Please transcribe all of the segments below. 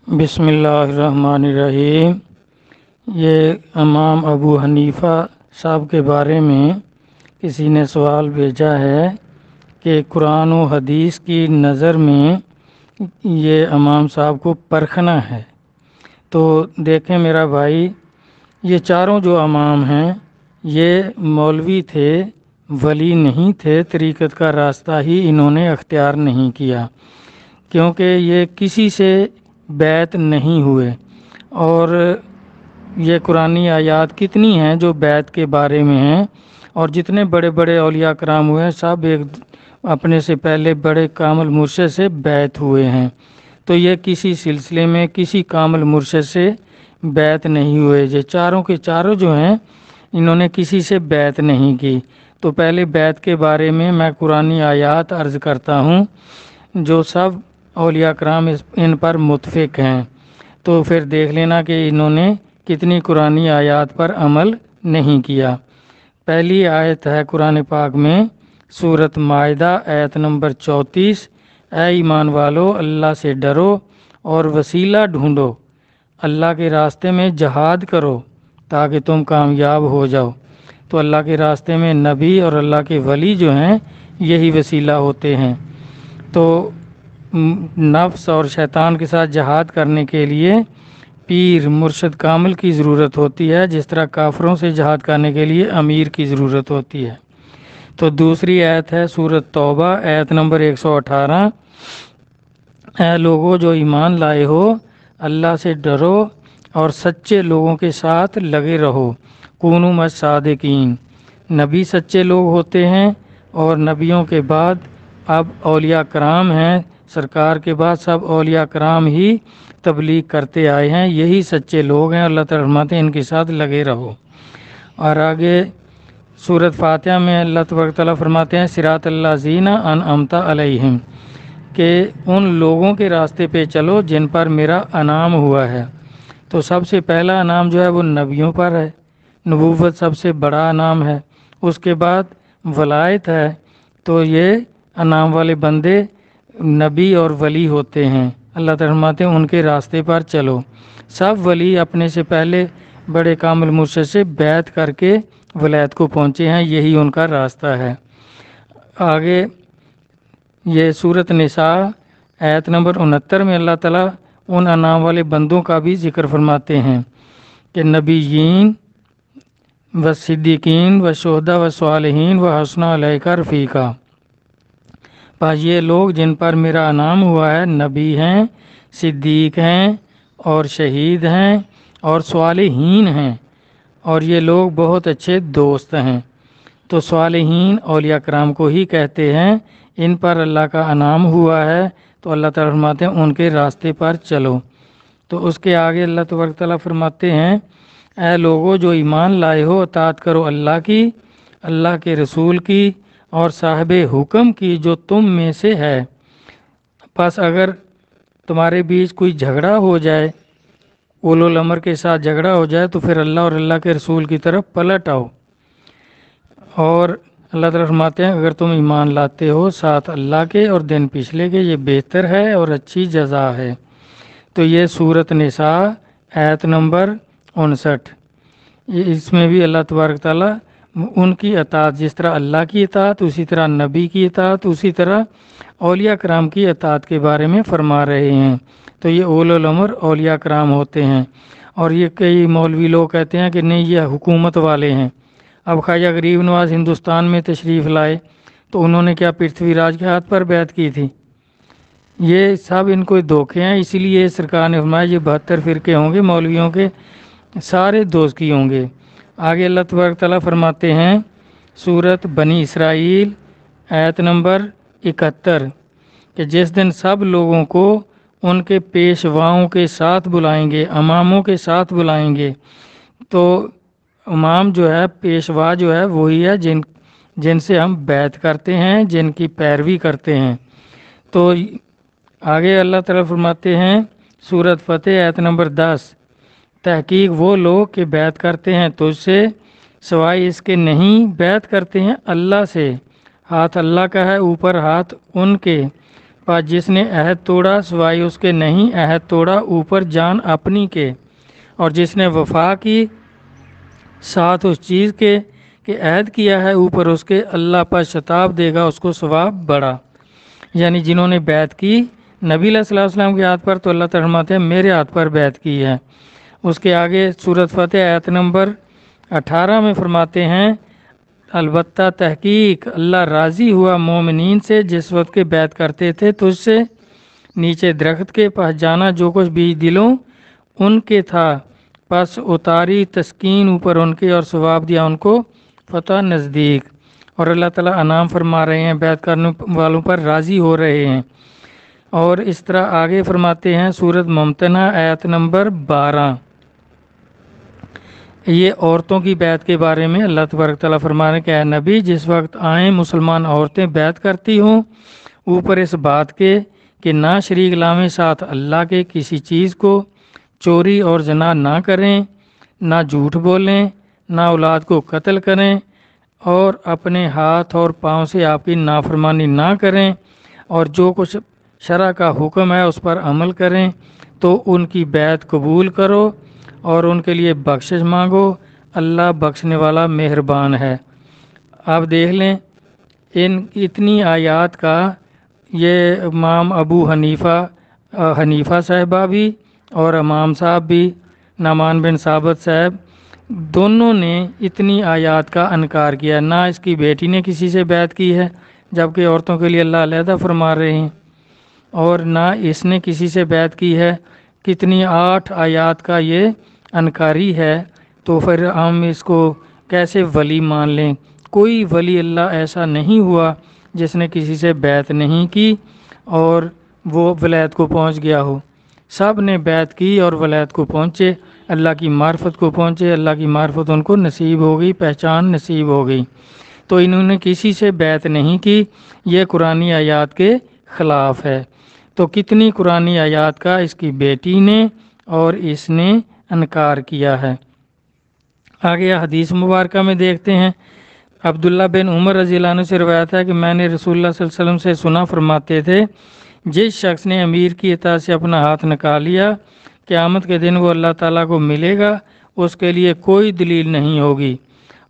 بسم اللہ الرحمن الرحیم۔ یہ امام ابو حنیفہ صاحب کے بارے میں کسی نے سوال بھیجا ہے کہ قرآن و حدیث کی نظر میں یہ امام صاحب کو پرکھنا ہے۔ تو دیکھیں میرا بھائی، یہ چاروں جو امام ہیں یہ مولوی تھے، ولی نہیں تھے، طریقت کا راستہ ہی انہوں نے اختیار نہیں کیا، کیونکہ یہ کسی سے بیعت نہیں ہوئے۔ اور یہ قرآنی آیات کتنی ہیں جو بیعت کے بارے میں ہیں، اور جتنے بڑے بڑے اولیاء کرام ہوئے ہیں سب ایک اپنے سے پہلے بڑے کامل مرشد سے بیعت ہوئے ہیں۔ تو یہ کسی سلسلے میں کسی کامل مرشد سے بیعت نہیں ہوئے۔ یہ چاروں کے چاروں جو ہیں انہوں نے کسی سے بیعت نہیں کی۔ تو پہلے بیعت کے بارے میں میں قرآنی آیات عرض کرتا ہوں جو سب اولیاء کرام ان پر متفق ہیں، تو پھر دیکھ لینا کہ انہوں نے کتنی قرآنی آیات پر عمل نہیں کیا۔ پہلی آیت ہے قرآن پاک میں سورۃ مائدہ آیت نمبر 34، اے ایمان والو اللہ سے ڈرو اور وسیلہ ڈھونڈو، اللہ کے راستے میں جہاد کرو تاکہ تم کامیاب ہو جاؤ۔ تو اللہ کے راستے میں نبی اور اللہ کے ولی جو ہیں یہی وسیلہ ہوتے ہیں۔ تو نفس اور شیطان کے ساتھ جہاد کرنے کے لیے پیر مرشد کامل کی ضرورت ہوتی ہے، جس طرح کافروں سے جہاد کرنے کے لیے امیر کی ضرورت ہوتی ہے۔ تو دوسری آیت ہے سورۃ توبہ آیت نمبر 118، اے لوگو جو ایمان لائے ہو اللہ سے ڈرو اور سچے لوگوں کے ساتھ لگے رہو، کونوا مع الصادقین۔ نبی سچے لوگ ہوتے ہیں، اور نبیوں کے بعد اب اولیاء کرام ہیں، سرکار کے بعد سب اولیاء کرام ہی تبلیغ کرتے آئے ہیں، یہی سچے لوگ ہیں۔ اللہ تعالیٰ فرماتے ہیں ان کے ساتھ لگے رہو۔ اور آگے سورۃ فاتحہ میں اللہ تبارک تعالیٰ فرماتے ہیں صراط الذین انعمت علیہم، کہ ان لوگوں کے راستے پہ چلو جن پر میرا انعام ہوا ہے۔ تو سب سے پہلا انعام جو ہے وہ نبیوں پر ہے، نبوت سب سے بڑا انعام ہے۔ اس کے بعد ولایت ہے، تو یہ انعام والے بندے نبی اور ولی ہوتے ہیں۔ اللہ تعالیٰ فرماتے ہیں ان کے راستے پر چلو۔ سب ولی اپنے سے پہلے بڑے کامل مرشد سے بیعت کر کے ولایت کو پہنچے ہیں، یہی ان کا راستہ ہے۔ آگے یہ سورۃ نساء آیت نمبر 69 میں اللہ تعالیٰ ان انعام والے بندوں کا بھی ذکر فرماتے ہیں کہ نبیین و صدیقین و شہداء و صالحین و حسن اولئک رفیقا۔ پس یہ لوگ جن پر میرا انعام ہوا ہے نبی ہیں، صدیق ہیں اور شہید ہیں اور صالحین ہیں، اور یہ لوگ بہت اچھے دوست ہیں۔ تو صالحین اولیاء کرام کو ہی کہتے ہیں، ان پر اللہ کا انعام ہوا ہے، تو اللہ تعالیٰ فرماتے ہیں ان کے راستے پر چلو۔ تو اس کے آگے اللہ تبارک تعالیٰ فرماتے ہیں اے لوگو جو ایمان لائے ہو اطاعت کرو اللہ کی، اللہ کے رسول کی اور صاحب حکم کی جو تم میں سے ہے۔ پس اگر تمہارے بیچ کوئی جھگڑا ہو جائے، اولو الامر کے ساتھ جھگڑا ہو جائے، تو پھر اللہ اور اللہ کے رسول کی طرف پلٹ آؤ۔ اور اللہ تعالیٰ فرماتے ہیں اگر تم ایمان لاتے ہو ساتھ اللہ کے اور دن پچھلے کے، یہ بہتر ہے اور اچھی جزا ہے۔ تو یہ سورۃ نساء آیت نمبر 59، اس میں بھی اللہ تبارک تعالیٰ ان کی اطاعت، جس طرح اللہ کی اطاعت اسی طرح نبی کی اطاعت اسی طرح اولیاء کرام کی اطاعت کے بارے میں فرما رہے ہیں۔ تو یہ اولو الامر اولیاء کرام ہوتے ہیں۔ اور یہ کئی مولوی لوگ کہتے ہیں کہ نہیں یہ حکومت والے ہیں۔ اب خواجہ غریب نواز ہندوستان میں تشریف لائے تو انہوں نے کیا پرتھوی راج کے ہاتھ پر بیعت کی تھی؟ یہ سب ان کو دھوکے ہیں، اسی لیے سرکار نے فرمایا یہ 72 فرقے ہوں گے مولویوں کے، سارے دوزخی ہوں گے۔ آگے اللہ تبارک تعالیٰ فرماتے ہیں سورۃ بنی اسرائیل آیت نمبر 71، کہ جس دن سب لوگوں کو ان کے پیشواؤں کے ساتھ بلائیں گے، اماموں کے ساتھ بلائیں گے۔ تو امام جو ہے، پیشوا جو ہے وہی ہے جن سے ہم بیعت کرتے ہیں، جن کی پیروی کرتے ہیں۔ تو آگے اللہ تعالیٰ فرماتے ہیں سورۃ فتح آیت نمبر 10، تحقیق وہ لوگ کہ بیعت کرتے ہیں تجھ سے سوائے اس کے نہیں، بیعت کرتے ہیں اللہ سے، ہاتھ اللہ کا ہے اوپر ہاتھ ان کے، پس جس نے عہد توڑا سوائے اس کے نہیں عہد توڑا اوپر جان اپنی کے، اور جس نے وفا کی ساتھ اس چیز کے کہ عہد کیا ہے اوپر اس کے، اللہ پر شتاب دے گا اس کو ثواب بڑا۔ یعنی جنہوں نے بیعت کی نبی علیہ الصلوۃ والسلام کے ہاتھ پر، تو اللہ تعالیٰ فرماتے ہیں میرے ہاتھ پر بیعت کی ہے۔ اس کے آگے سورۃ فتح آیت نمبر 18 میں فرماتے ہیں البتہ تحقیق اللہ راضی ہوا مومنین سے جس وقت کے بیعت کرتے تھے تجھ سے نیچے درخت کے، پس جانا جو کچھ بیج دلوں ان کے تھا، پس اتاری تسکین اوپر ان کے اور ثواب دیا ان کو فتح نزدیک۔ اور اللہ تعالیٰ انعام فرما رہے ہیں، بیعت کرنے والوں پر راضی ہو رہے ہیں۔ اور اس طرح آگے فرماتے ہیں سورۃ ممتنہ آیت نمبر 12، یہ عورتوں کی بیعت کے بارے میں اللہ تبارک تعالیٰ فرما رہے ہیں کہ اے نبی جس وقت آئیں مسلمان عورتیں بیعت کرتی ہوں اوپر اس بات کے کہ نہ شریک لائیں ساتھ اللہ کے کسی چیز کو، چوری اور زنا نہ کریں، نہ جھوٹ بولیں، نہ اولاد کو قتل کریں، اور اپنے ہاتھ اور پاؤں سے آپ کی نافرمانی نہ کریں، اور جو کچھ شرع کا حکم ہے اس پر عمل کریں، تو ان کی بیعت قبول کرو اور ان کے لیے بخشش مانگو، اللہ بخشنے والا مہربان ہے۔ آپ دیکھ لیں ان اتنی آیات کا یہ امام ابو حنیفہ صاحبہ بھی اور امام صاحب بھی نعمان بن ثابت صاحب دونوں نے اتنی آیات کا انکار کیا۔ نہ اس کی بیٹی نے کسی سے بیعت کی ہے جبکہ عورتوں کے لیے اللہ علیحدہ فرما رہے ہیں، اور نہ اس نے کسی سے بیعت کی ہے۔ کتنی 8 آیات کا یہ انکاری ہے، تو پھر ہم اس کو کیسے ولی مان لیں؟ کوئی ولی اللہ ایسا نہیں ہوا جس نے کسی سے بیعت نہیں کی اور وہ ولایت کو پہنچ گیا ہو۔ سب نے بیعت کی اور ولایت کو پہنچے، اللہ کی معرفت کو پہنچے، اللہ کی معرفت ان کو نصیب ہو گئی، پہچان نصیب ہو گئی۔ تو انہوں نے کسی سے بیعت نہیں کی، یہ قرآنی آیات کے خلاف ہے۔ تو کتنی قرآنی آیات کا اس کی بیٹی نے اور اس نے انکار کیا ہے۔ آگے حدیث مبارکہ میں دیکھتے ہیں، عبداللہ بن عمر رضی اللہ عنہ سے روایت ہے کہ میں نے رسول اللہ صلی اللہ علیہ وسلم سے سنا فرماتے تھے جس شخص نے امیر کی اطاعت سے اپنا ہاتھ نکال لیا قیامت کے دن وہ اللہ تعالیٰ کو ملے گا، اس کے لیے کوئی دلیل نہیں ہوگی،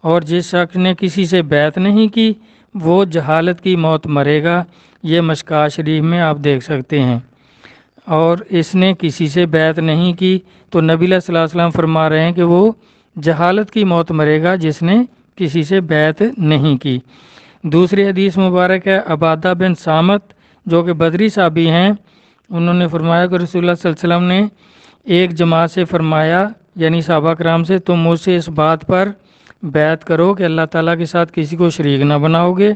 اور جس شخص نے کسی سے بیعت نہیں کی وہ جہالت کی موت مرے گا۔ یہ مشکوٰۃ شریف میں آپ دیکھ سکتے ہیں۔ اور اس نے کسی سے بیعت نہیں کی تو نبی صلی اللہ علیہ وسلم فرما رہے ہیں کہ وہ جہالت کی موت مرے گا جس نے کسی سے بیعت نہیں کی۔ دوسری حدیث مبارک ہے عبادہ بن صامت جو کہ بدری صحابی ہیں، انہوں نے فرمایا کہ رسول اللہ صلی اللہ علیہ وسلم نے ایک جماعت سے فرمایا، یعنی صحابہ کرام سے، تم مجھ سے اس بات پر بیعت کرو کہ اللہ تعالیٰ کے ساتھ کسی کو شریک نہ بناؤ گے،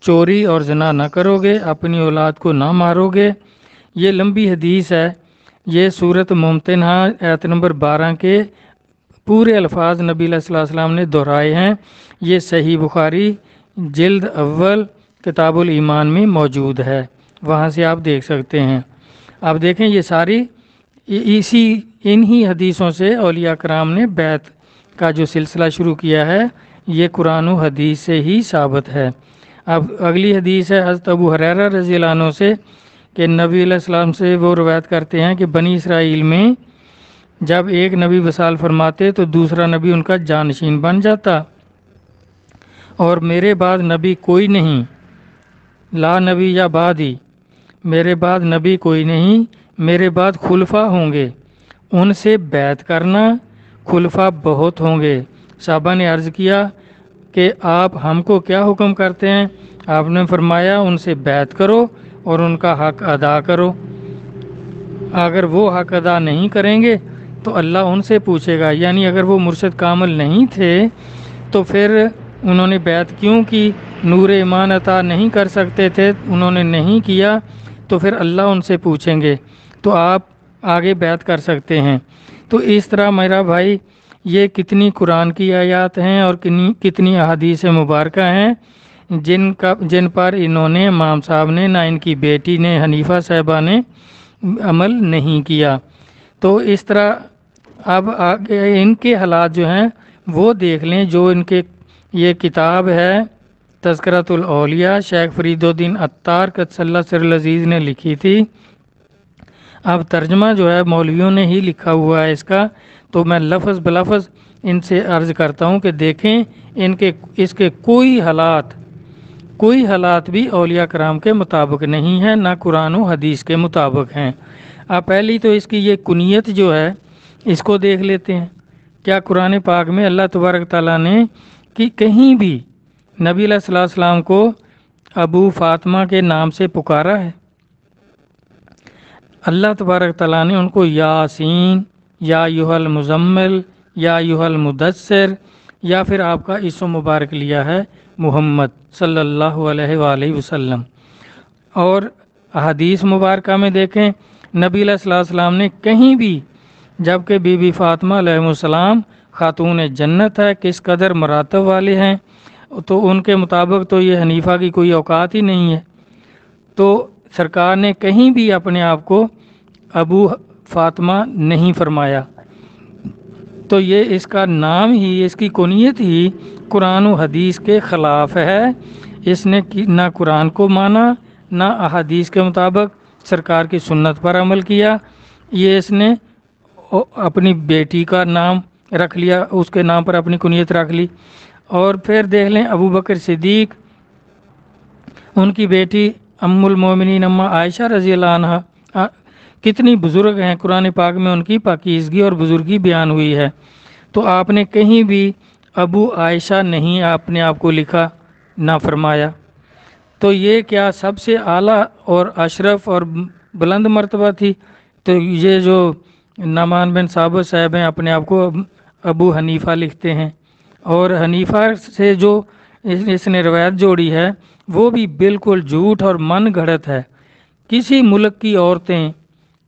چوری اور زنا نہ کرو گے، اپنی اولاد کو نہ مارو گے۔ یہ لمبی حدیث ہے، یہ سورۃ ممتنہ آیت نمبر 12 کے پورے الفاظ نبی صلی اللہ علیہ وسلم نے دہرائے ہیں۔ یہ صحیح بخاری جلد اول کتاب الایمان میں موجود ہے، وہاں سے آپ دیکھ سکتے ہیں۔ آپ دیکھیں یہ ساری انہی حدیثوں سے اولیاء کرام نے بیعت کا جو سلسلہ شروع کیا ہے، یہ قرآن و حدیث سے ہی ثابت ہے۔ اب اگلی حدیث ہے حضرت ابو ہریرہ رضی اللہ عنہ سے کہ نبی علیہ السلام سے وہ روایت کرتے ہیں کہ بنی اسرائیل میں جب ایک نبی وصال فرماتے تو دوسرا نبی ان کا جانشین بن جاتا، اور میرے بعد نبی کوئی نہیں، لا نبی یا بعدی، میرے بعد نبی کوئی نہیں، میرے بعد خلفاء ہوں گے، ان سے بیعت کرنا، خلفاء بہت ہوں گے۔ صحابہ نے عرض کیا کہ آپ ہم کو کیا حکم کرتے ہیں؟ آپ نے فرمایا ان سے بیعت کرو اور ان کا حق ادا کرو، اگر وہ حق ادا نہیں کریں گے تو اللہ ان سے پوچھے گا۔ یعنی اگر وہ مرشد کامل نہیں تھے تو پھر انہوں نے بیعت کیوں کی؟ نور ایمان عطا نہیں کر سکتے تھے، انہوں نے نہیں کیا تو پھر اللہ ان سے پوچھیں گے، تو آپ آگے بیعت کر سکتے ہیں۔ تو اس طرح میرا بھائی یہ کتنی قرآن کی آیات ہیں اور کتنی احادیث مبارکہ ہیں جن پر انہوں نے امام صاحب نے، نہ ان کی بیٹی نے حنیفہ صاحبہ نے عمل نہیں کیا۔ تو اس طرح اب آگے ان کے حالات جو ہیں وہ دیکھ لیں، جو ان کے یہ کتاب ہے تذکرۃ الاولیاء شیخ فرید الدین عطار قدس اللہ سر العزیز نے لکھی تھی۔ اب ترجمہ جو ہے مولویوں نے ہی لکھا ہوا ہے اس کا، تو میں لفظ بلفظ ان سے عرض کرتا ہوں کہ دیکھیں اس کے کوئی حالات بھی اولیاء کرام کے مطابق نہیں ہیں، نہ قرآن و حدیث کے مطابق ہیں۔ اب پہلی تو اس کی یہ کنیت جو ہے اس کو دیکھ لیتے ہیں۔ کیا قرآن پاک میں اللہ تبارک تعالیٰ نے کہ کہیں بھی نبی علیہ الصلوۃ والسلام کو ابو فاطمہ کے نام سے پکارا ہے؟ اللہ تبارک تعالیٰ نے ان کو یاسین، یا ایھا المزمل، یا ایھا المدثر، یا پھر آپ کا اسم مبارک لیا ہے محمد صلی اللہ علیہ وآلہ وسلم۔ اور حدیث مبارکہ میں دیکھیں نبی علیہ الصلوۃ والسلام نے کہیں بھی، جبکہ بی بی فاطمہ علیہ السلام خاتون جنت ہے، کس قدر مراتب والے ہیں، تو ان کے مطابق تو یہ حنیفہ کی کوئی اوقات ہی نہیں ہے، تو سرکار نے کہیں بھی اپنے آپ کو ابو فاطمہ نہیں فرمایا۔ تو یہ اس کا نام ہی، اس کی کنیت ہی قرآن و حدیث کے خلاف ہے۔ اس نے نہ قرآن کو مانا، نہ احادیث کے مطابق سرکار کی سنت پر عمل کیا۔ یہ اس نے اپنی بیٹی کا نام رکھ لیا، اس کے نام پر اپنی کنیت رکھ لی۔ اور پھر دیکھ لیں ابو بکر صدیق، ان کی بیٹی ام المومنین اماں عائشہ رضی اللہ عنہ کتنی بزرگ ہیں، قرآن پاک میں ان کی پاکیزگی اور بزرگی بیان ہوئی ہے، تو آپ نے کہیں بھی ابو عائشہ نہیں اپنے آپ کو لکھا، نہ فرمایا۔ تو یہ کیا سب سے اعلیٰ اور اشرف اور بلند مرتبہ تھی؟ تو یہ جو نعمان بن ثابت صاحب ہیں اپنے آپ کو ابو حنیفہ لکھتے ہیں، اور حنیفہ سے جو اس نے روایت جوڑی ہے وہ بھی بالکل جھوٹ اور من گھڑت ہے۔ کسی ملک کی عورتیں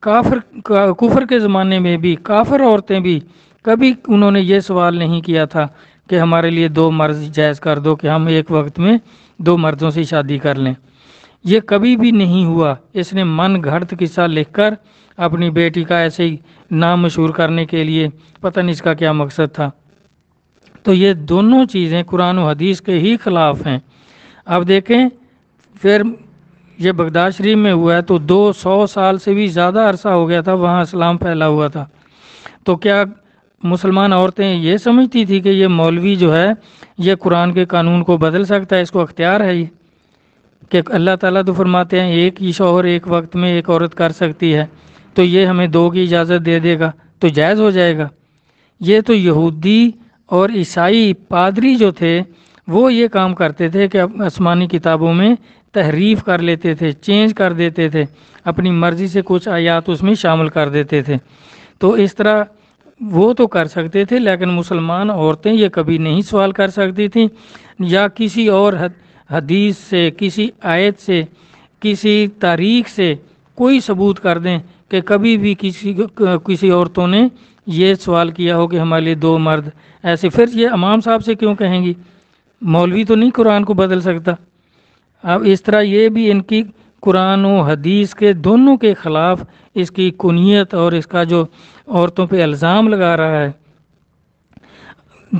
کفر کے زمانے میں بھی کافر عورتیں بھی کبھی انہوں نے یہ سوال نہیں کیا تھا کہ ہمارے لیے 2 مرد جائز کر دو کہ ہم ایک وقت میں 2 مردوں سے شادی کر لیں، یہ کبھی بھی نہیں ہوا۔ اس نے من گھڑت قصہ لکھ کر اپنی بیٹی کا ایسے ہی نام مشہور کرنے کے لیے، پتہ نہیں اس کا کیا مقصد تھا۔ تو یہ دونوں چیزیں قرآن و حدیث کے ہی خلاف ہیں۔ اب دیکھیں پھر یہ بغداد شریف میں ہوا ہے تو 200 سال سے بھی زیادہ عرصہ ہو گیا تھا وہاں اسلام پھیلا ہوا تھا، تو کیا مسلمان عورتیں یہ سمجھتی تھی کہ یہ مولوی جو ہے یہ قرآن کے قانون کو بدل سکتا ہے، اس کو اختیار ہے یہ کہ اللہ تعالیٰ تو فرماتے ہیں ایک ہی شوہر ایک وقت میں ایک عورت کر سکتی ہے، تو یہ ہمیں 2 کی اجازت دے دے گا تو جائز ہو جائے گا؟ یہ تو یہودی اور عیسائی پادری جو تھے وہ یہ کام کرتے تھے کہ آسمانی کتابوں میں تحریف کر لیتے تھے، چینج کر دیتے تھے، اپنی مرضی سے کچھ آیات اس میں شامل کر دیتے تھے۔ تو اس طرح وہ تو کر سکتے تھے، لیکن مسلمان عورتیں یہ کبھی نہیں سوال کر سکتی تھیں، یا کسی اور حدیث سے، کسی آیت سے، کسی تاریخ سے کوئی ثبوت کر دیں کہ کبھی بھی کسی عورتوں نے یہ سوال کیا ہو کہ ہمارے لیے 2 مرد ایسے۔ پھر یہ امام صاحب سے کیوں کہیں گی؟ مولوی تو نہیں قرآن کو بدل سکتا۔ اب اس طرح یہ بھی ان کی قرآن و حدیث کے دونوں کے خلاف اس کی کنیت اور اس کا جو عورتوں پہ الزام لگا رہا ہے۔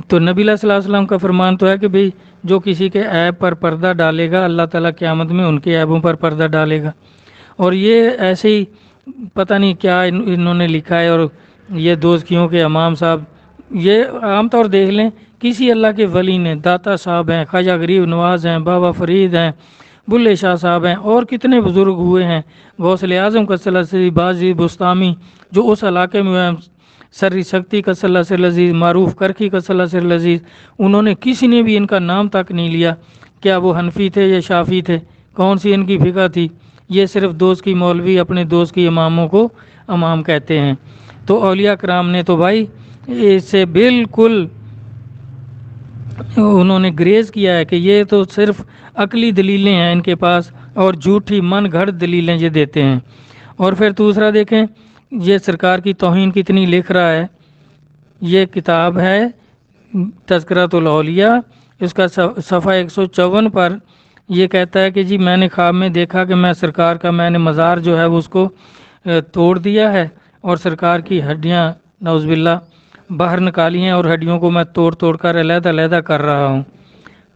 تو نبی علیہ الصلوۃ والسلام کا فرمان تو ہے کہ بھئی جو کسی کے عیب پر پردہ ڈالے گا اللہ تعالیٰ قیامت میں ان کے عیبوں پر پردہ ڈالے گا۔ اور یہ ایسے ہی پتہ نہیں کیا انہوں نے لکھا ہے، اور یہ دوزخیوں کے امام صاحب، یہ عام طور دیکھ لیں کسی اللہ کے ولی نے، داتا صاحب ہیں، خواجہ غریب نواز ہیں، بابا فرید ہیں، بلے شاہ صاحب ہیں، اور کتنے بزرگ ہوئے ہیں، غوث اعظم قدس اللہ سر بازی بستامی جو اس علاقے میں ہیں، سری سکتی قدس اللہ سر العزیز، معروف کرکی قدس اللہ سر العزیز، انہوں نے کسی نے بھی ان کا نام تک نہیں لیا کیا وہ حنفی تھے یا شافی تھے، کون سی ان کی فقہ تھی۔ یہ صرف دوست کی مولوی اپنے دوست کی اماموں کو امام کہتے ہیں۔ تو اولیاء کرام نے تو بھائی اس سے بالکل انہوں نے گریز کیا ہے کہ یہ تو صرف عقلی دلیلیں ہیں ان کے پاس، اور جھوٹی من گھڑت دلیلیں یہ دیتے ہیں۔ اور پھر دوسرا دیکھیں یہ سرکار کی توہین کتنی لکھ رہا ہے۔ یہ کتاب ہے تذکرۃ الاولیاء، اس کا صفحہ 154 پر یہ کہتا ہے کہ جی میں نے خواب میں دیکھا کہ میں سرکار کا میں نے مزار جو ہے وہ اس کو توڑ دیا ہے، اور سرکار کی ہڈیاں نعوذ باللہ باہر نکالی ہیں، اور ہڈیوں کو میں توڑ توڑ کر علیحدہ علیحدہ کر رہا ہوں۔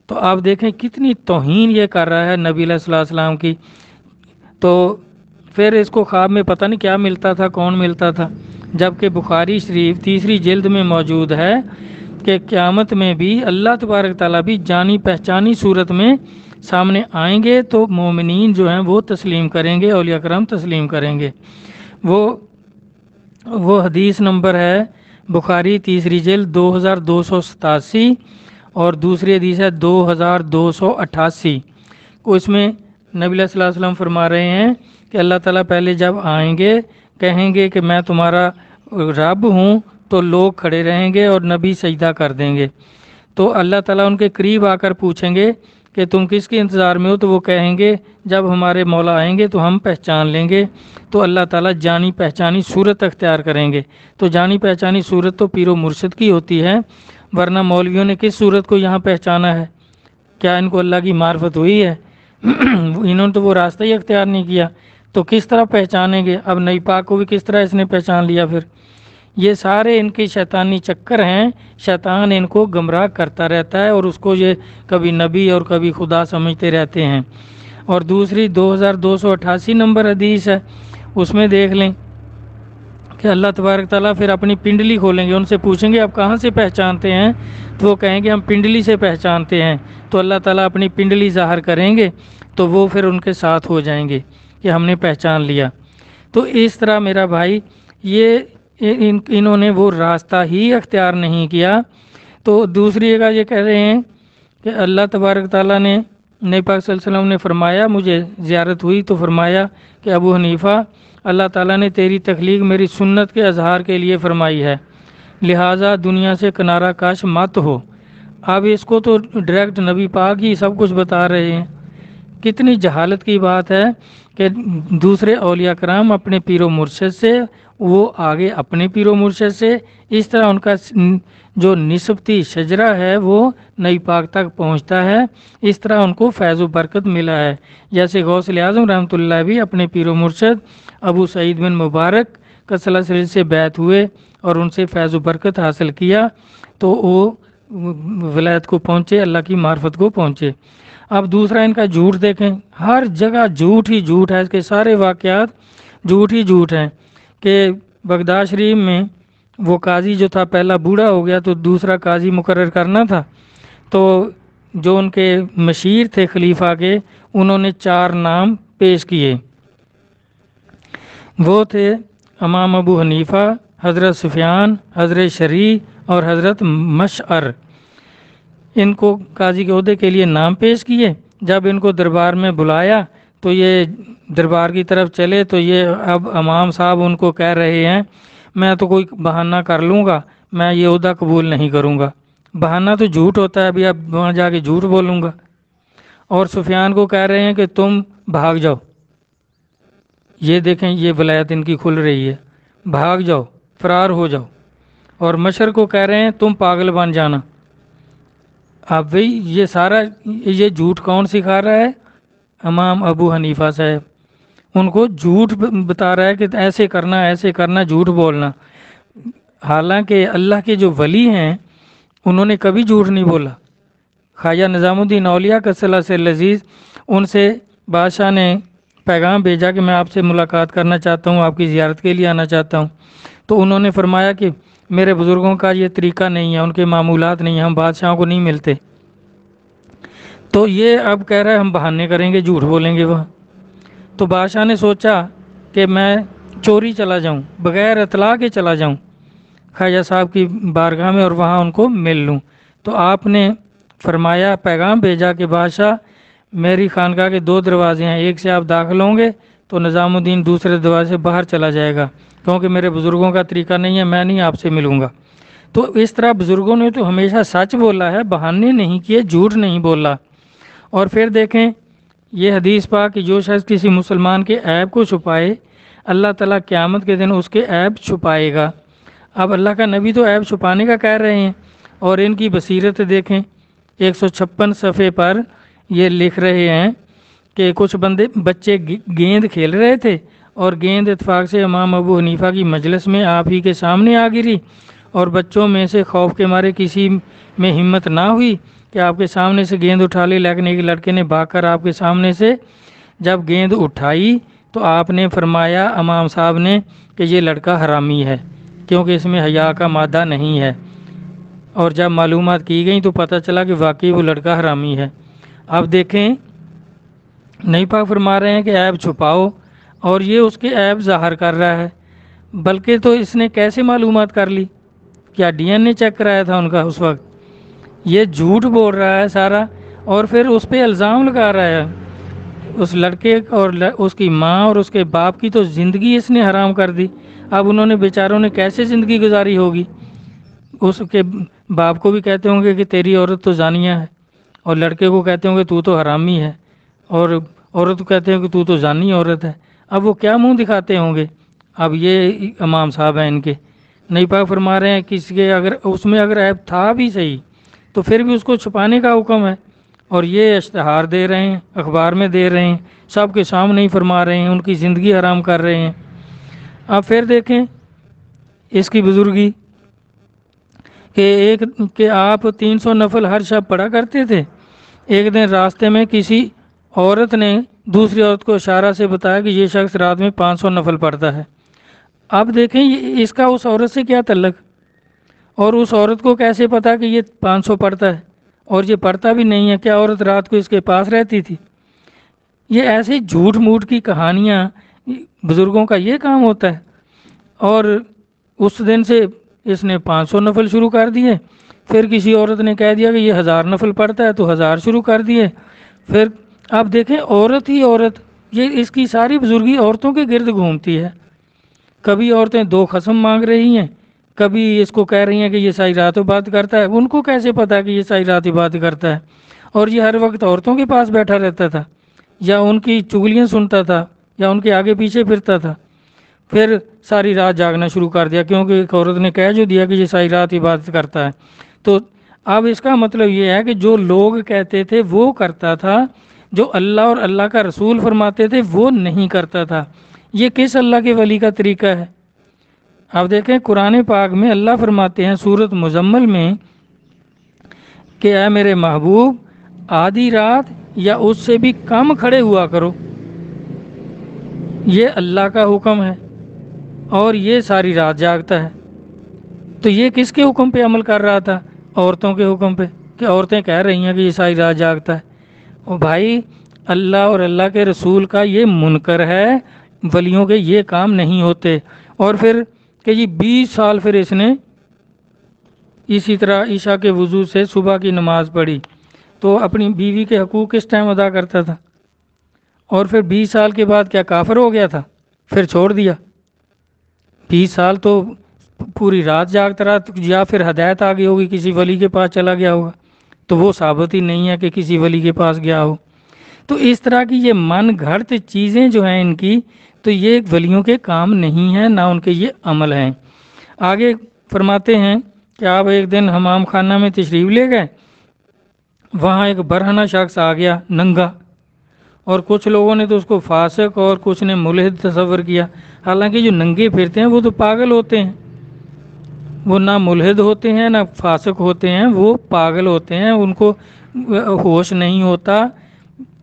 تو آپ دیکھیں کتنی توہین یہ کر رہا ہے نبی علیہ الصلوۃ والسلام کی۔ تو پھر اس کو خواب میں پتہ نہیں کیا ملتا تھا، کون ملتا تھا، جبکہ بخاری شریف 3 جلد میں موجود ہے کہ قیامت میں بھی اللہ تبارک تعالیٰ بھی جانی پہچانی صورت میں سامنے آئیں گے، تو مومنین جو ہیں وہ تسلیم کریں گے، اولیاء کرام تسلیم کریں گے۔ وہ حدیث نمبر ہے بخاری 3 جلد 2287، اور دوسری حدیث ہے 2288۔ اس میں نبی علیہ الصلوۃ والسلام فرما رہے ہیں کہ اللہ تعالیٰ پہلے جب آئیں گے کہیں گے کہ میں تمہارا رب ہوں، تو لوگ کھڑے رہیں گے اور نبی سجدہ کر دیں گے، تو اللہ تعالیٰ ان کے قریب آ کر پوچھیں گے کہ تم کس کے انتظار میں ہو، تو وہ کہیں گے جب ہمارے مولا آئیں گے تو ہم پہچان لیں گے، تو اللہ تعالیٰ جانی پہچانی صورت اختیار کریں گے۔ تو جانی پہچانی صورت تو پیر و مرشد کی ہوتی ہے، ورنہ مولویوں نے کس صورت کو یہاں پہچانا ہے؟ کیا ان کو اللہ کی معرفت ہوئی ہے؟ انہوں نے تو وہ راستہ ہی اختیار نہیں کیا، تو کس طرح پہچانیں گے؟ اب نئی پاک کو بھی کس طرح اس نے پہچان لیا؟ پھر یہ سارے ان کے شیطانی چکر ہیں، شیطان ان کو گمراہ کرتا رہتا ہے، اور اس کو یہ کبھی نبی اور کبھی خدا سمجھتے رہتے ہیں۔ اور دوسری 2288 نمبر حدیث ہے، اس میں دیکھ لیں کہ اللہ تبارک تعالیٰ پھر اپنی پنڈلی کھولیں گے، ان سے پوچھیں گے آپ کہاں سے پہچانتے ہیں؟ تو وہ کہیں گے ہم پنڈلی سے پہچانتے ہیں، تو اللہ تعالیٰ اپنی پنڈلی ظاہر کریں گے، تو وہ پھر ان کے ساتھ ہو جائیں گے کہ ہم نے پہچان لیا۔ تو اس طرح میرا بھائی یہ انہوں نے وہ راستہ ہی اختیار نہیں کیا۔ تو دوسری جگہ یہ کہہ رہے ہیں کہ اللہ تبارک تعالیٰ نے، نبی پاک صلی اللہ علیہ وسلم نے فرمایا، مجھے زیارت ہوئی تو فرمایا کہ ابو حنیفہ، اللہ تعالیٰ نے تیری تخلیق میری سنت کے اظہار کے لیے فرمائی ہے، لہٰذا دنیا سے کنارہ کش مت ہو۔ اب اس کو تو ڈائریکٹ نبی پاک ہی سب کچھ بتا رہے ہیں۔ کتنی جہالت کی بات ہے کہ دوسرے اولیاء کرام اپنے پیر و مرشد سے، وہ آگے اپنے پیر و مرشد سے، اس طرح ان کا جو نسبتی شجرہ ہے وہ نئی پاک تک پہنچتا ہے، اس طرح ان کو فیض و برکت ملا ہے۔ جیسے غوث اعظم رحمۃ اللہ بھی اپنے پیر و مرشد ابو سعید بن مبارک کسلا سے بیعت ہوئے اور ان سے فیض و برکت حاصل کیا، تو وہ ولایت کو پہنچے، اللہ کی معرفت کو پہنچے۔ اب دوسرا ان کا جھوٹ دیکھیں، ہر جگہ جھوٹ ہی جھوٹ ہے، اس کے سارے واقعات جھوٹ ہی جھوٹ ہیں۔ کہ بغداد شریف میں وہ قاضی جو تھا پہلا بوڑھا ہو گیا، تو دوسرا قاضی مقرر کرنا تھا، تو جو ان کے مشیر تھے خلیفہ کے، انہوں نے 4 نام پیش کیے، وہ تھے امام ابو حنیفہ، حضرت سفیان، حضرت شریح اور حضرت مشعر۔ ان کو قاضی کے عہدے کے لیے نام پیش کیے۔ جب ان کو دربار میں بلایا تو یہ دربار کی طرف چلے، تو یہ اب امام صاحب ان کو کہہ رہے ہیں میں تو کوئی بہانہ کر لوں گا، میں یہ عہدہ قبول نہیں کروں گا۔ بہانہ تو جھوٹ ہوتا ہے، ابھی اب وہاں جا کے جھوٹ بولوں گا۔ اور سفیان کو کہہ رہے ہیں کہ تم بھاگ جاؤ، یہ دیکھیں یہ ولایت ان کی کھل رہی ہے، بھاگ جاؤ، فرار ہو جاؤ۔ اور مشر کو کہہ رہے ہیں تم پاگل بن جانا۔ اب بھئی یہ سارا یہ جھوٹ کون سکھا رہا ہے؟ امام ابو حنیفہ صاحب ان کو جھوٹ بتا رہا ہے کہ ایسے کرنا، ایسے کرنا، جھوٹ بولنا۔ حالانکہ اللہ کے جو ولی ہیں انہوں نے کبھی جھوٹ نہیں بولا۔ خواجہ نظام الدین اولیاء کسلا سے لذیذ، ان سے بادشاہ نے پیغام بھیجا کہ میں آپ سے ملاقات کرنا چاہتا ہوں، آپ کی زیارت کے لیے آنا چاہتا ہوں، تو انہوں نے فرمایا کہ میرے بزرگوں کا یہ طریقہ نہیں ہے، ان کے معمولات نہیں ہیں، ہم بادشاہوں کو نہیں ملتے۔ تو یہ اب کہہ رہا ہے ہم بہانے کریں گے، جھوٹ بولیں گے وہاں۔ تو بادشاہ نے سوچا کہ میں چوری چلا جاؤں، بغیر اطلاع کے چلا جاؤں خواجہ صاحب کی بارگاہ میں اور وہاں ان کو مل لوں۔ تو آپ نے فرمایا، پیغام بھیجا کہ بادشاہ میری خانقاہ کے 2 دروازے ہیں، ایک سے آپ داخل ہوں گے تو نظام الدین دوسرے دروازے سے باہر چلا جائے گا، کیونکہ میرے بزرگوں کا طریقہ نہیں ہے، میں نہیں آپ سے ملوں گا۔ تو اس طرح بزرگوں نے تو ہمیشہ سچ بولا ہے، بہانے نہیں کیے، جھوٹ نہیں بولا۔ اور پھر دیکھیں یہ حدیث پاک کہ جو شخص کسی مسلمان کے عیب کو چھپائے، اللہ تعالیٰ قیامت کے دن اس کے عیب چھپائے گا۔ اب اللہ کا نبی تو عیب چھپانے کا کہہ رہے ہیں، اور ان کی بصیرت دیکھیں 156 صفحے پر یہ لکھ رہے ہیں کہ کچھ بچے گیند کھیل رہے تھے، اور گیند اتفاق سے امام ابو حنیفہ کی مجلس میں آپ ہی کے سامنے آ گری، اور بچوں میں سے خوف کے مارے کسی میں ہمت نہ ہوئی کہ کہ آپ کے سامنے سے گیند اٹھا لی، لیکن ایک لڑکے نے بھاگ کر آپ کے سامنے سے جب گیند اٹھائی تو آپ نے فرمایا، امام صاحب نے، کہ یہ لڑکا حرامی ہے کیونکہ اس میں حیا کا مادہ نہیں ہے۔ اور جب معلومات کی گئیں تو پتہ چلا کہ واقعی وہ لڑکا حرامی ہے۔ اب دیکھیں نبی پاک فرما رہے ہیں کہ عیب چھپاؤ، اور یہ اس کے عیب ظاہر کر رہا ہے۔ بلکہ تو اس نے کیسے معلومات کر لی؟ کیا ڈی این اے چیک کرایا تھا ان کا اس وقت؟ یہ جھوٹ بول رہا ہے سارا، اور پھر اس پہ الزام لگا رہا ہے۔ اس لڑکے اور اس کی ماں اور اس کے باپ کی تو زندگی اس نے حرام کر دی۔ اب انہوں نے بیچاروں نے کیسے زندگی گزاری ہوگی؟ اس کے باپ کو بھی کہتے ہوں گے کہ تیری عورت تو زانیہ ہے، اور لڑکے کو کہتے ہوں گے تو حرامی ہے، اور عورت کو کہتے ہیں کہ تو زانی عورت ہے۔ اب وہ کیا منہ دکھاتے ہوں گے؟ اب یہ امام صاحب ہیں ان کے، نبی پاک فرما رہے ہیں کسی کے اگر اس میں اگر عیب تھا بھی صحیح تو پھر بھی اس کو چھپانے کا حکم ہے، اور یہ اشتہار دے رہے ہیں، اخبار میں دے رہے ہیں، سب کے سامنے ہی فرما رہے ہیں، ان کی زندگی حرام کر رہے ہیں۔ اب پھر دیکھیں اس کی بزرگی کہ آپ 300 نفل ہر شب پڑھا کرتے تھے۔ ایک دن راستے میں کسی عورت نے دوسری عورت کو اشارہ سے بتایا کہ یہ شخص رات میں 500 نفل پڑھتا ہے۔ اب دیکھیں اس کا اس عورت سے کیا تعلق، اور اس عورت کو کیسے پتا کہ یہ 500 پڑھتا ہے، اور یہ پڑھتا بھی نہیں ہے؟ کیا عورت رات کو اس کے پاس رہتی تھی؟ یہ ایسے جھوٹ موٹ کی کہانیاں، بزرگوں کا یہ کام ہوتا ہے۔ اور اس دن سے اس نے 500 نفل شروع کر دیے، پھر کسی عورت نے کہہ دیا کہ یہ 1000 نفل پڑھتا ہے تو 1000 شروع کر دیے۔ پھر آپ دیکھیں عورت ہی عورت، یہ اس کی ساری بزرگی عورتوں کے گرد گھومتی ہے۔ کبھی عورتیں 2 قسم مانگ رہی ہیں، کبھی اس کو کہہ رہی ہیں کہ یہ ساری رات بات کرتا ہے۔ ان کو کیسے پتا کہ یہ ساری رات بات کرتا ہے؟ اور یہ ہر وقت عورتوں کے پاس بیٹھا رہتا تھا، یا ان کی چغلیاں سنتا تھا، یا ان کے آگے پیچھے پھرتا تھا؟ پھر ساری رات جاگنا شروع کر دیا کیونکہ ایک عورت نے کہہ جو دیا کہ یہ ساری رات عبادت کرتا ہے۔ تو اب اس کا مطلب یہ ہے کہ جو لوگ کہتے تھے وہ کرتا تھا، جو اللہ اور اللہ کا رسول فرماتے تھے وہ نہیں کرتا تھا۔ یہ کس اللہ کے ولی کا طریقہ ہے؟ اب دیکھیں قرآن پاک میں اللہ فرماتے ہیں سورۃ مزمل میں کہ اے میرے محبوب آدھی رات یا اس سے بھی کم کھڑے ہوا کرو، یہ اللہ کا حکم ہے، اور یہ ساری رات جاگتا ہے۔ تو یہ کس کے حکم پہ عمل کر رہا تھا؟ عورتوں کے حکم پہ، کہ عورتیں کہہ رہی ہیں کہ یہ ساری رات جاگتا ہے۔ اور بھائی اللہ اور اللہ کے رسول کا یہ منکر ہے، ولیوں کے یہ کام نہیں ہوتے۔ اور پھر کہ جی 20 سال پھر اس نے اسی طرح عشاء کے وضو سے صبح کی نماز پڑھی، تو اپنی بیوی کے حقوق کس ٹائم ادا کرتا تھا؟ اور پھر 20 سال کے بعد کیا کافر ہو گیا تھا؟ پھر چھوڑ دیا؟ 20 سال تو پوری رات جاگتا رہا، یا پھر ہدایت آ گئی ہوگی، کسی ولی کے پاس چلا گیا ہوگا، تو وہ ثابت ہی نہیں ہے کہ کسی ولی کے پاس گیا ہو۔ تو اس طرح کی یہ من گھڑت چیزیں جو ہیں ان کی، تو یہ ولیوں کے کام نہیں ہیں، نہ ان کے یہ عمل ہیں۔ آگے فرماتے ہیں کہ آپ ایک دن حمام خانہ میں تشریف لے گئے، وہاں ایک برہنہ شخص آ گیا ننگا، اور کچھ لوگوں نے تو اس کو فاسق اور کچھ نے ملحد تصور کیا۔ حالانکہ جو ننگے پھرتے ہیں وہ تو پاگل ہوتے ہیں، وہ نہ ملحد ہوتے ہیں نہ فاسق ہوتے ہیں، وہ پاگل ہوتے ہیں، ان کو ہوش نہیں ہوتا،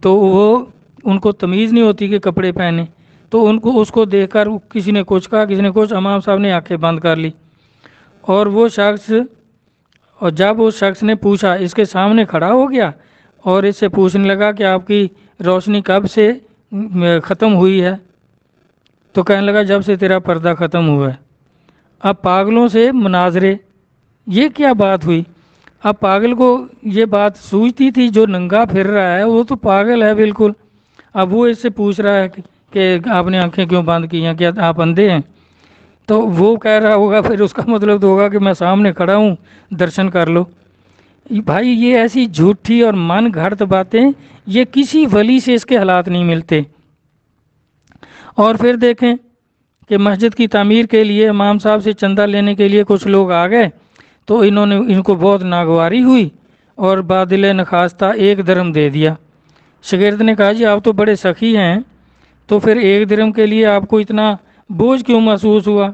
تو وہ ان کو تمیز نہیں ہوتی کہ کپڑے پہنے، تو ان کو اس کو دیکھ کر کسی نے کچھ کہا، کسی نے کچھ، امام صاحب نے آنکھیں بند کر لی۔ اور وہ شخص، اور جب اس شخص نے پوچھا، اس کے سامنے کھڑا ہو گیا اور اس سے پوچھنے لگا کہ آپ کی روشنی کب سے ختم ہوئی ہے؟ تو کہنے لگا جب سے تیرا پردہ ختم ہوا ہے۔ اب پاگلوں سے مناظرے، یہ کیا بات ہوئی؟ اب پاگل کو یہ بات سوچتی تھی، جو ننگا پھر رہا ہے وہ تو پاگل ہے بالکل۔ اب وہ اس سے پوچھ رہا ہے کہ آپ نے آنکھیں کیوں بند کی ہیں، کیا آپ اندھے ہیں؟ تو وہ کہہ رہا ہوگا پھر اس کا مطلب تو ہوگا کہ میں سامنے کھڑا ہوں، درشن کر لو۔ بھائی یہ ایسی جھوٹی اور من گھڑت باتیں، یہ کسی ولی سے اس کے حالات نہیں ملتے۔ اور پھر دیکھیں کہ مسجد کی تعمیر کے لیے امام صاحب سے چندہ لینے کے لیے کچھ لوگ آ گئے، تو ان کو بہت ناگواری ہوئی، اور بادل نخواستہ 1 درہم دے دیا۔ شاگرد نے کہا جی آپ تو بڑے سخی ہیں، تو پھر 1 درہم کے لیے آپ کو اتنا بوجھ کیوں محسوس ہوا؟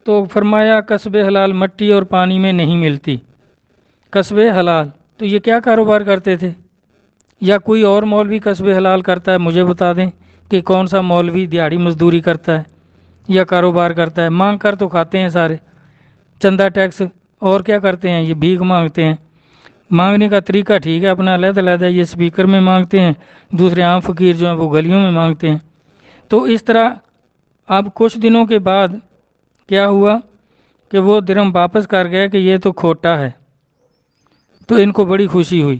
تو فرمایا کسب حلال مٹی اور پانی میں نہیں ملتی۔ کسب حلال تو یہ کیا کاروبار کرتے تھے؟ یا کوئی اور مولوی قصب حلال کرتا ہے؟ مجھے بتا دیں کہ کون سا مولوی دیہڑی مزدوری کرتا ہے یا کاروبار کرتا ہے؟ مانگ کر تو کھاتے ہیں سارے، چندہ ٹیکس، اور کیا کرتے ہیں؟ یہ بھیک مانگتے ہیں۔ مانگنے کا طریقہ ٹھیک ہے اپنا علیحدہ علیحدہ، یہ اسپیکر میں مانگتے ہیں، دوسرے عام فقیر جو ہیں وہ گلیوں میں مانگتے ہیں۔ تو اس طرح اب کچھ دنوں کے بعد کیا ہوا کہ وہ درہم واپس کر گئے کہ یہ تو کھوٹا ہے، تو ان کو بڑی خوشی ہوئی۔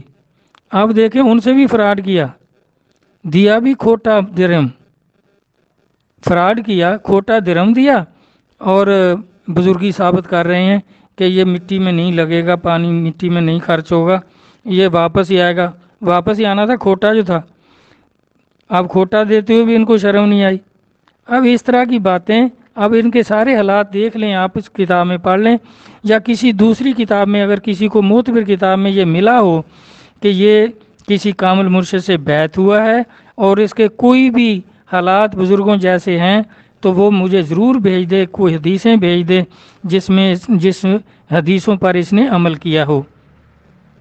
اب دیکھیں ان سے بھی فراڈ کیا، دیا بھی کھوٹا درہم، فراڈ کیا، کھوٹا درہم دیا، اور بزرگی ثابت کر رہے ہیں کہ یہ مٹی میں نہیں لگے گا، پانی مٹی میں نہیں خرچ ہوگا، یہ واپس ہی آئے گا۔ واپس ہی آنا تھا کھوٹا جو تھا، اب کھوٹا دیتے ہوئے بھی ان کو شرم نہیں آئی۔ اب اس طرح کی باتیں، اب ان کے سارے حالات دیکھ لیں آپ، اس کتاب میں پڑھ لیں یا کسی دوسری کتاب میں، اگر کسی کو معتبر کتاب میں یہ ملا ہو کہ یہ کسی کامل مرشد سے بیعت ہوا ہے اور اس کے کوئی بھی حالات بزرگوں جیسے ہیں، تو وہ مجھے ضرور بھیج دے، کوئی حدیثیں بھیج دے جس حدیثوں پر اس نے عمل کیا ہو۔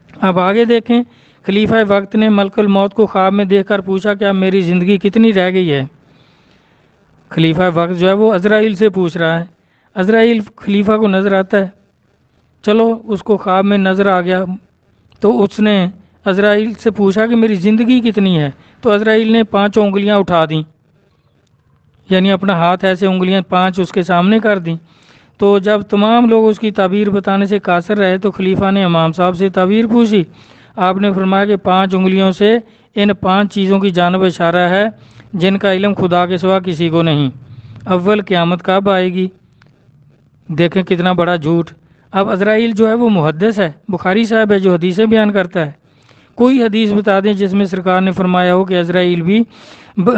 اب آگے دیکھیں، خلیفہ وقت نے ملک الموت کو خواب میں دیکھ کر پوچھا کہ اب میری زندگی کتنی رہ گئی ہے؟ خلیفہ وقت جو ہے وہ عزرائیل سے پوچھ رہا ہے، عزرائیل خلیفہ کو نظر آتا ہے، چلو اس کو خواب میں نظر آ گیا، تو اس نے عزرائیل سے پوچھا کہ میری زندگی کتنی ہے؟ تو عزرائیل نے 5 انگلیاں اٹھا دیں، یعنی اپنا ہاتھ ایسے انگلیاں 5 اس کے سامنے کر دیں۔ تو جب تمام لوگ اس کی تعبیر بتانے سے قاصر رہے تو خلیفہ نے امام صاحب سے تعبیر پوچھی۔ آپ نے فرمایا کہ 5 انگلیوں سے ان 5 چیزوں کی جانب اشارہ ہے جن کا علم خدا کے سوا کسی کو نہیں۔ اول، قیامت کب آئے گی؟ دیکھیں کتنا بڑا جھوٹ۔ اب عزرائیل جو ہے وہ محدث ہے، بخاری صاحب ہے جو حدیثیں بیان کرتا ہے، کوئی حدیث بتا دیں جس میں سرکار نے فرمایا ہو کہ عزرائیل بھی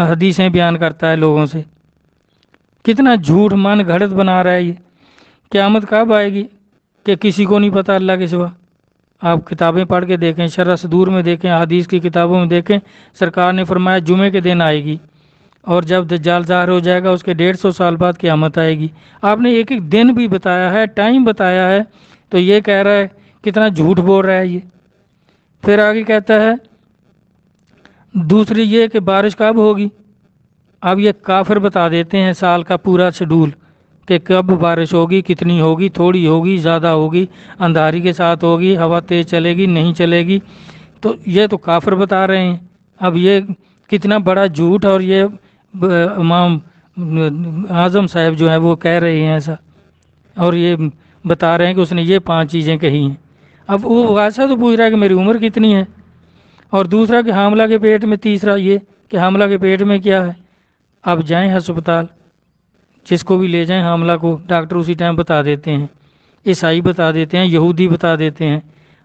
حدیثیں بیان کرتا ہے لوگوں سے۔ کتنا جھوٹ من گھڑت بنا رہا ہے یہ۔ قیامت کب آئے گی کہ کسی کو نہیں پتہ اللہ کے سوا؟ آپ کتابیں پڑھ کے دیکھیں، شرح صدور میں دیکھیں، حدیث کی کتابوں میں دیکھیں، سرکار نے فرمایا جمعے کے دن آئے گی، اور جب دجال ظاہر ہو جائے گا اس کے 150 سال بعد قیامت آئے گی۔ آپ نے ایک ایک دن بھی بتایا ہے، ٹائم بتایا ہے، تو یہ کہہ رہا ہے کتنا جھوٹ بول رہا ہے یہ۔ پھر آگے کہتا ہے دوسری یہ کہ بارش کب ہوگی؟ اب یہ کافر بتا دیتے ہیں سال کا پورا شیڈول کہ کب بارش ہوگی، کتنی ہوگی، تھوڑی ہوگی، زیادہ ہوگی، اندھاری کے ساتھ ہوگی، ہوا تیز چلے گی، نہیں چلے گی، تو یہ تو کافر بتا رہے ہیں۔ اب یہ کتنا بڑا جھوٹ، اور یہ امام اعظم صاحب جو ہیں وہ کہہ رہے ہیں ایسا، اور یہ بتا رہے ہیں کہ اس نے یہ 5 چیزیں کہی ہیں۔ اب وہ ایسا تو پوچھ رہا ہے کہ میری عمر کتنی ہے، اور دوسرا کہ حاملہ کے پیٹ میں، تیسرا یہ کہ حاملہ کے پیٹ میں کیا ہے۔ اب جائیں ہسپتال، جس کو بھی لے جائیں حاملہ کو، ڈاکٹر اسی ٹائم بتا دیتے ہیں، عیسائی بتا دیتے ہیں، یہودی بتا دیتے ہیں،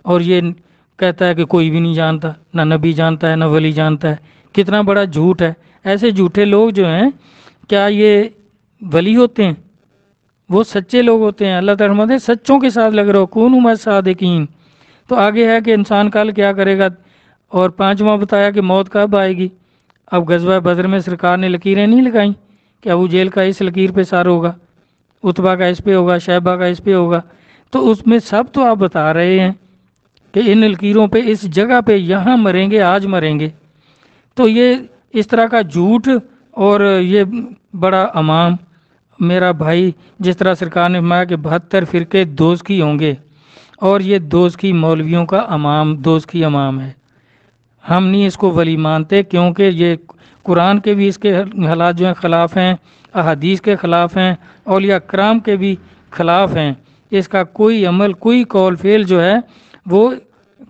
اور یہ کہتا ہے کہ کوئی بھی نہیں جانتا، نہ نبی جانتا ہے نہ ولی جانتا ہے۔ کتنا بڑا جھوٹ ہے۔ ایسے جھوٹے لوگ جو ہیں، کیا یہ ولی ہوتے ہیں؟ وہ سچے لوگ ہوتے ہیں۔ اللہ تعالیٰ فرماتے ہیں سچوں کے ساتھ لگ رہو، کونوا مع الصادقین۔ تو آگے ہے کہ انسان کل کیا کرے گا، اور 5واں بتایا کہ موت کب آئے گی۔ اب غزوہ بدر میں سرکار نے لکیریں نہیں لگائیں کہ ابو جہل کا اس لکیر پہ سر ہوگا، عتبہ کا اس پہ ہوگا، شیبہ کا اس پہ ہوگا، تو اس میں سب تو آپ بتا رہے ہیں کہ ان لکیروں پہ، اس جگہ پہ، یہاں مریں گے، آج مریں گے۔ تو یہ اس طرح کا جھوٹ، اور یہ بڑا امام میرا بھائی، جس طرح سرکار نے فرمایا کہ 72 فرقے دوزخی ہوں گے، اور یہ دوزخی مولویوں کا امام، دوزخی امام ہے۔ ہم نہیں اس کو ولی مانتے، کیونکہ یہ قرآن کے بھی اس کے حالات جو ہیں خلاف ہیں، احادیث کے خلاف ہیں، اولیاء کرام کے بھی خلاف ہیں۔ اس کا کوئی عمل، کوئی قول فعل جو ہے وہ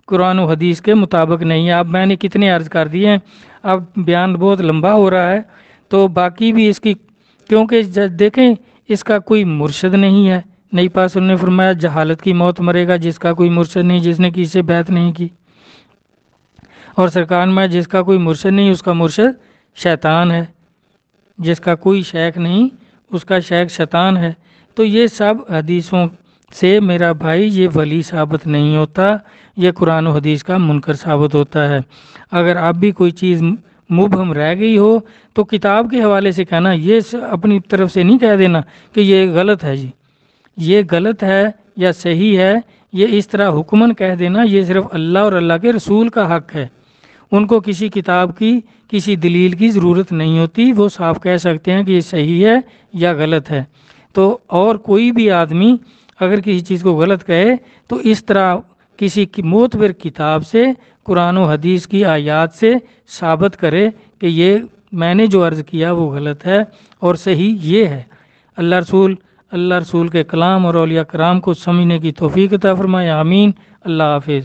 قرآن و حدیث کے مطابق نہیں ہے۔ اب میں نے کتنے عرض کر دیے ہیں، اب بیان بہت لمبا ہو رہا ہے، تو باقی بھی اس کی، کیونکہ دیکھیں اس کا کوئی مرشد نہیں ہے۔ نبی پاک صلی اللہ علیہ وسلم نے فرمایا جہالت کی موت مرے گا جس کا کوئی مرشد نہیں، جس نے کسی سے بیعت نہیں کی، اور سرکار میں جس کا کوئی مرشد نہیں اس کا مرشد شیطان ہے، جس کا کوئی شیخ نہیں اس کا شیخ شیطان ہے۔ تو یہ سب حدیثوں سے میرا بھائی یہ ولی ثابت نہیں ہوتا، یہ قرآن و حدیث کا منکر ثابت ہوتا ہے۔ اگر آپ بھی کوئی چیز مبہم رہ گئی ہو تو کتاب کے حوالے سے کہنا، یہ اپنی طرف سے نہیں کہہ دینا کہ یہ غلط ہے، جی یہ غلط ہے یا صحیح ہے، یہ اس طرح حکمن کہہ دینا یہ صرف اللہ اور اللہ کے رسول کا حق ہے، ان کو کسی کتاب کی کسی دلیل کی ضرورت نہیں ہوتی، وہ صاف کہہ سکتے ہیں کہ یہ صحیح ہے یا غلط ہے۔ تو اور کوئی بھی آدمی اگر کسی چیز کو غلط کہے تو اس طرح کسی کی معتبر کتاب سے، قرآن و حدیث کی آیات سے ثابت کرے کہ یہ میں نے جو عرض کیا وہ غلط ہے اور صحیح یہ ہے۔ اللہ رسول کے کلام اور اولیاء کرام کو سمجھنے کی توفیق عطا فرمائے، آمین۔ اللہ حافظ۔